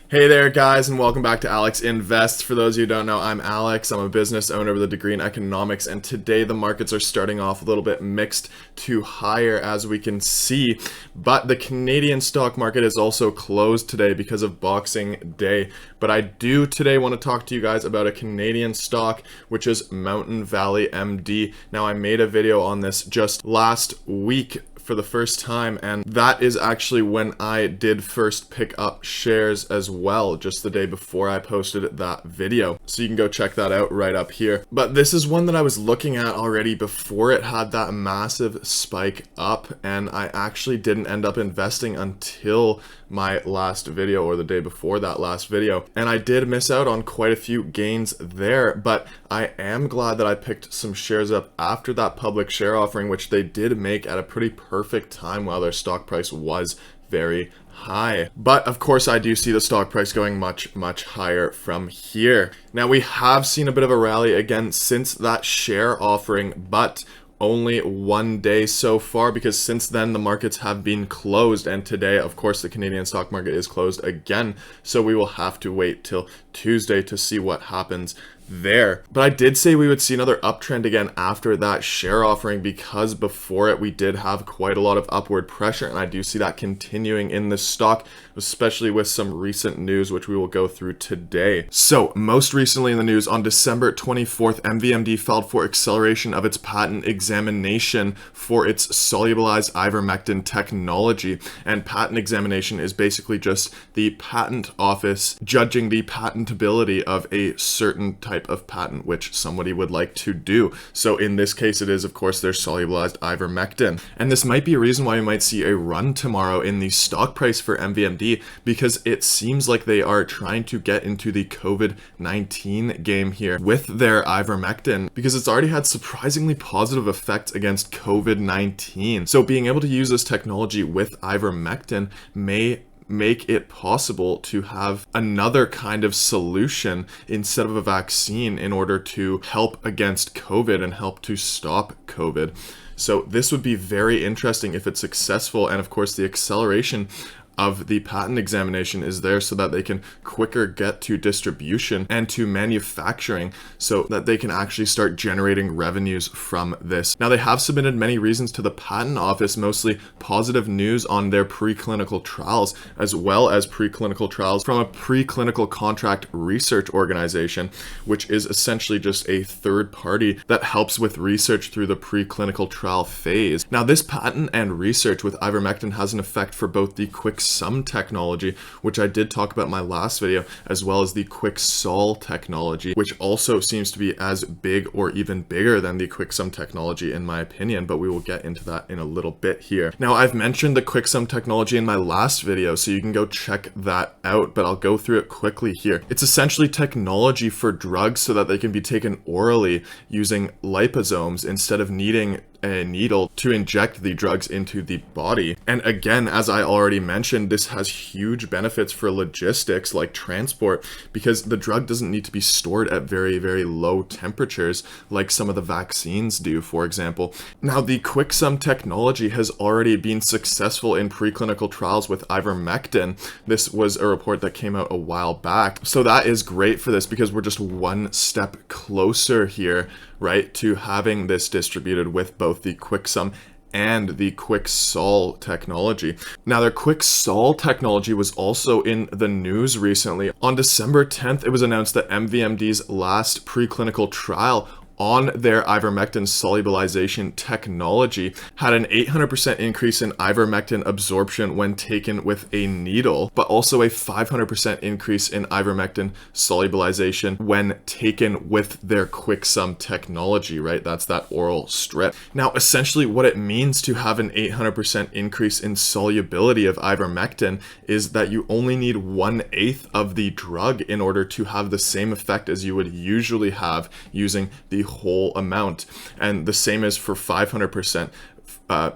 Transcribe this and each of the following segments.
Hey there guys, and welcome back to Alex Invest. For those of you who don't know, I'm Alex. I'm a business owner with a degree in economics, and today the markets are starting off a little bit mixed to higher, as we can see. But the Canadian stock market is also closed today because of Boxing Day. But I do today want to talk to you guys about a Canadian stock, which is Mountain Valley MD. Now, I made a video on this just last week for the first time, and that is actually when I did first pick up shares as well, just the day before I posted that video. So you can go check that out right up here. But this is one that I was looking at already before it had that massive spike up, and I actually didn't end up investing until my last video, or the day before that last video, and I did miss out on quite a few gains there. But I am glad that I picked some shares up after that public share offering, which they did make at a pretty perfect time while their stock price was very high. But of course, I do see the stock price going much higher from here. Now, we have seen a bit of a rally again since that share offering, but only one day so far, because since then the markets have been closed, and today of course the Canadian stock market is closed again, so we will have to wait till Tuesday to see what happens there. But I did say we would see another uptrend again after that share offering, because before it we did have quite a lot of upward pressure, and I do see that continuing in this stock, especially with some recent news which we will go through today. So most recently in the news, on December 24th, mvmd filed for acceleration of its patent examination for its solubilized ivermectin technology. And patent examination is basically just the patent office judging the patentability of a certain type of patent which somebody would like to do. So in this case, it is of course their solubilized ivermectin. And this might be a reason why we might see a run tomorrow in the stock price for mvmd, because it seems like they are trying to get into the COVID-19 game here with their ivermectin, because it's already had surprisingly positive effects against COVID-19. So being able to use this technology with ivermectin may make it possible to have another kind of solution instead of a vaccine in order to help against COVID and help to stop COVID. So this would be very interesting if it's successful, and of course the acceleration of the patent examination is there so that they can quicker get to distribution and to manufacturing, so that they can actually start generating revenues from this. Now, they have submitted many reasons to the patent office, mostly positive news on their preclinical trials, as well as preclinical trials from a preclinical contract research organization, which is essentially just a third party that helps with research through the preclinical trial phase. Now, this patent and research with ivermectin has an effect for both the Quicksome technology, which I did talk about in my last video, as well as the Quicksol technology, which also seems to be as big or even bigger than the Quicksome technology in my opinion, but we will get into that in a little bit here. Now, I've mentioned the Quicksome technology in my last video, so you can go check that out, but I'll go through it quickly here. It's essentially technology for drugs so that they can be taken orally using liposomes instead of needing a needle to inject the drugs into the body. And again, as I already mentioned, this has huge benefits for logistics like transport, because the drug doesn't need to be stored at very low temperatures like some of the vaccines do, for example. Now, the Quicksome technology has already been successful in preclinical trials with ivermectin. This was a report that came out a while back, so that is great for this, because we're just one step closer here, right, to having this distributed with both the Quicksome and the Quicksol technology. Now, their Quicksol technology was also in the news recently. On December 10th, it was announced that mvmd's last preclinical trial on their ivermectin solubilization technology had an 800% increase in ivermectin absorption when taken with a needle, but also a 500% increase in ivermectin solubilization when taken with their Quicksome technology, right? That's that oral strip. Now, essentially what it means to have an 800% increase in solubility of ivermectin is that you only need 1/8 of the drug in order to have the same effect as you would usually have using the whole amount. And the same is for 500%,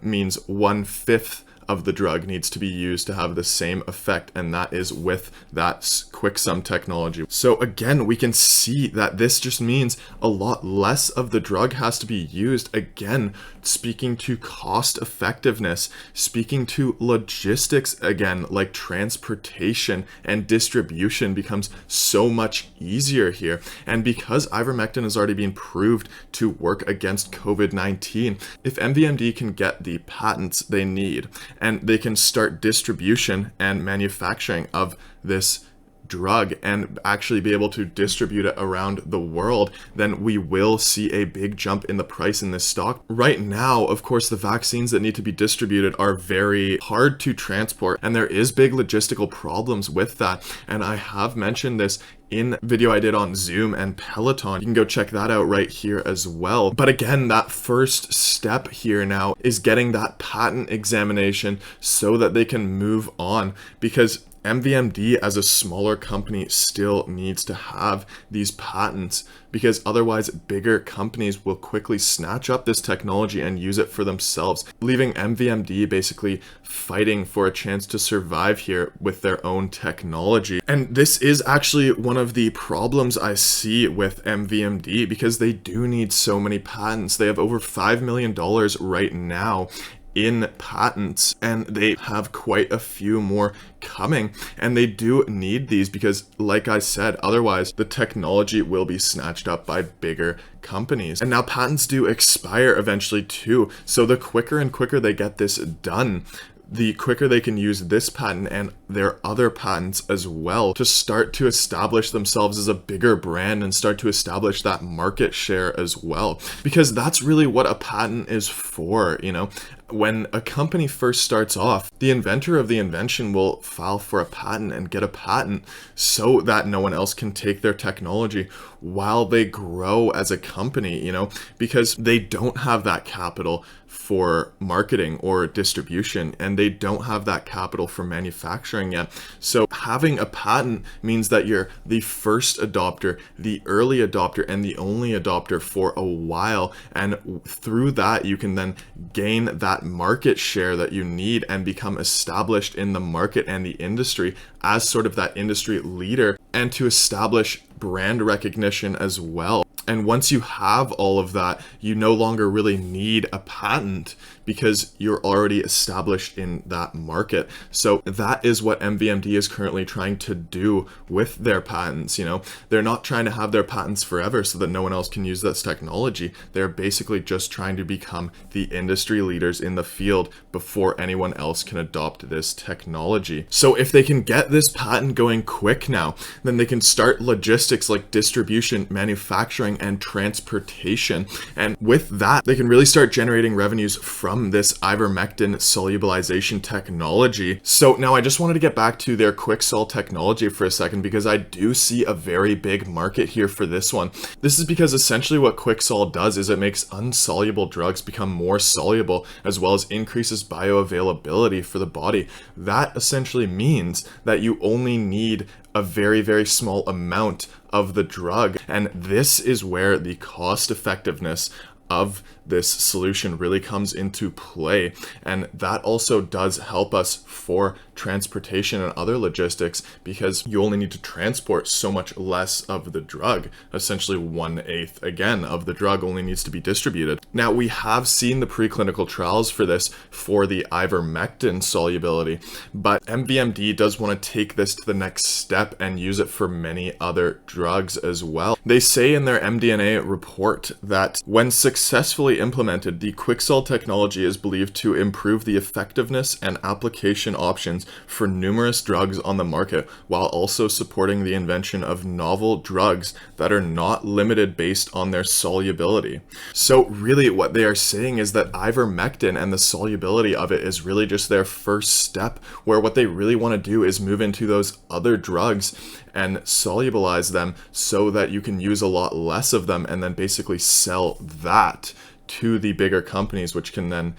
means 1/5 of the drug needs to be used to have the same effect, and that is with that Quicksome technology. So again, we can see that this just means a lot less of the drug has to be used. Again, speaking to cost effectiveness, speaking to logistics, again, like transportation and distribution becomes so much easier here. And because ivermectin has already been proved to work against COVID-19, if MVMD can get the patents they need and they can start distribution and manufacturing of this drug and actually be able to distribute it around the world, then we will see a big jump in the price in this stock. Right now, of course, the vaccines that need to be distributed are very hard to transport, and there is big logistical problems with that. And I have mentioned this in a video I did on Zoom and Peloton. You can go check that out right here as well. But again, that first step here now is getting that patent examination so that they can move on, because MVMD as a smaller company still needs to have these patents, because otherwise bigger companies will quickly snatch up this technology and use it for themselves, leaving MVMD basically fighting for a chance to survive here with their own technology. And this is actually one of the problems I see with MVMD, because they do need so many patents. They have over $5 million right now in patents, and they have quite a few more coming, and they do need these because, like I said, otherwise the technology will be snatched up by bigger companies. And now patents do expire eventually too, so the quicker and quicker they get this done, the quicker they can use this patent and their other patents as well to start to establish themselves as a bigger brand and start to establish that market share as well. Because that's really what a patent is for, you know. When a company first starts off, the inventor of the invention will file for a patent and get a patent so that no one else can take their technology while they grow as a company, you know, because they don't have that capital for marketing or distribution, and they don't have that capital for manufacturing yet. So having a patent means that you're the first adopter, the early adopter, and the only adopter for a while. And through that, you can then gain that market share that you need and become established in the market and the industry as sort of that industry leader, and to establish brand recognition as well. And once you have all of that, you no longer really need a patent because you're already established in that market. So that is what MVMD is currently trying to do with their patents. You know, they're not trying to have their patents forever so that no one else can use this technology. They're basically just trying to become the industry leaders in the field before anyone else can adopt this technology. So if they can get this patent going quick now, then they can start logistics like distribution, manufacturing, and transportation. And with that, they can really start generating revenues from this ivermectin solubilization technology. So now I just wanted to get back to their Quicksol technology for a second, because I do see a very big market here for this one. This is because essentially what Quicksol does is it makes unsoluble drugs become more soluble, as well as increases bioavailability for the body. That essentially means that you only need a very, very small amount of the drug. And this is where the cost effectiveness of this solution really comes into play. And that also does help us for transportation and other logistics, because you only need to transport so much less of the drug. Essentially 1/8 again of the drug only needs to be distributed. Now we have seen the preclinical trials for this for the ivermectin solubility, but MVMD does want to take this to the next step and use it for many other drugs as well. They say in their MD&A report that when successfully implemented, the Quicksol technology is believed to improve the effectiveness and application options for numerous drugs on the market, while also supporting the invention of novel drugs that are not limited based on their solubility. So really what they are saying is that ivermectin and the solubility of it is really just their first step, where what they really want to do is move into those other drugs and solubilize them so that you can use a lot less of them, and then basically sell that to the bigger companies, which can then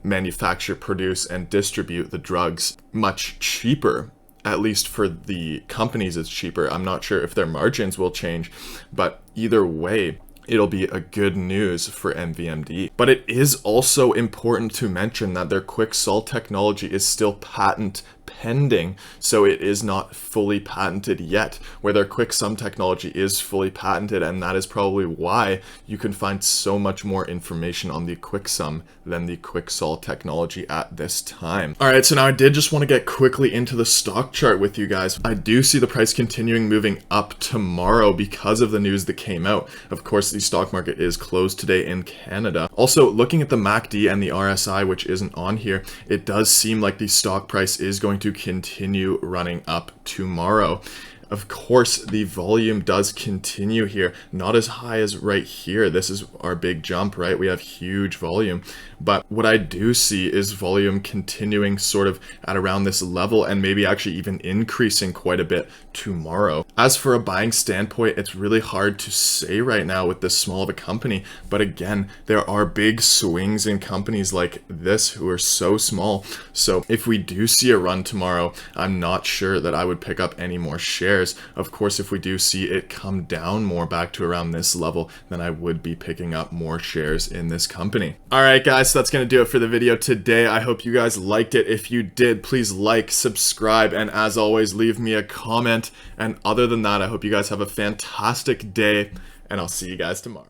manufacture, produce, and distribute the drugs much cheaper. At least for the companies, it's cheaper. I'm not sure if their margins will change, but either way, it'll be a good news for MVMD. But it is also important to mention that their Quicksol technology is still patent pending, so it is not fully patented yet, where their Quicksome technology is fully patented, and that is probably why you can find so much more information on the Quicksome than the Quicksol technology at this time. Alright, so now I did just want to get quickly into the stock chart with you guys. I do see the price continuing moving up tomorrow because of the news that came out. Of course, the stock market is closed today in Canada. Also, looking at the MACD and the RSI, which isn't on here, it does seem like the stock price is going to continue running up tomorrow. Of course, the volume does continue here, not as high as right here. This is our big jump, right? We have huge volume, but what I do see is volume continuing sort of at around this level and maybe actually even increasing quite a bit tomorrow. As for a buying standpoint, it's really hard to say right now with this small of a company, but again, there are big swings in companies like this who are so small. So if we do see a run tomorrow, I'm not sure that I would pick up any more shares. Of course, if we do see it come down more back to around this level, then I would be picking up more shares in this company. All right, guys, so that's going to do it for the video today. I hope you guys liked it. If you did, please like, subscribe, and as always, leave me a comment. And other than that, I hope you guys have a fantastic day, and I'll see you guys tomorrow.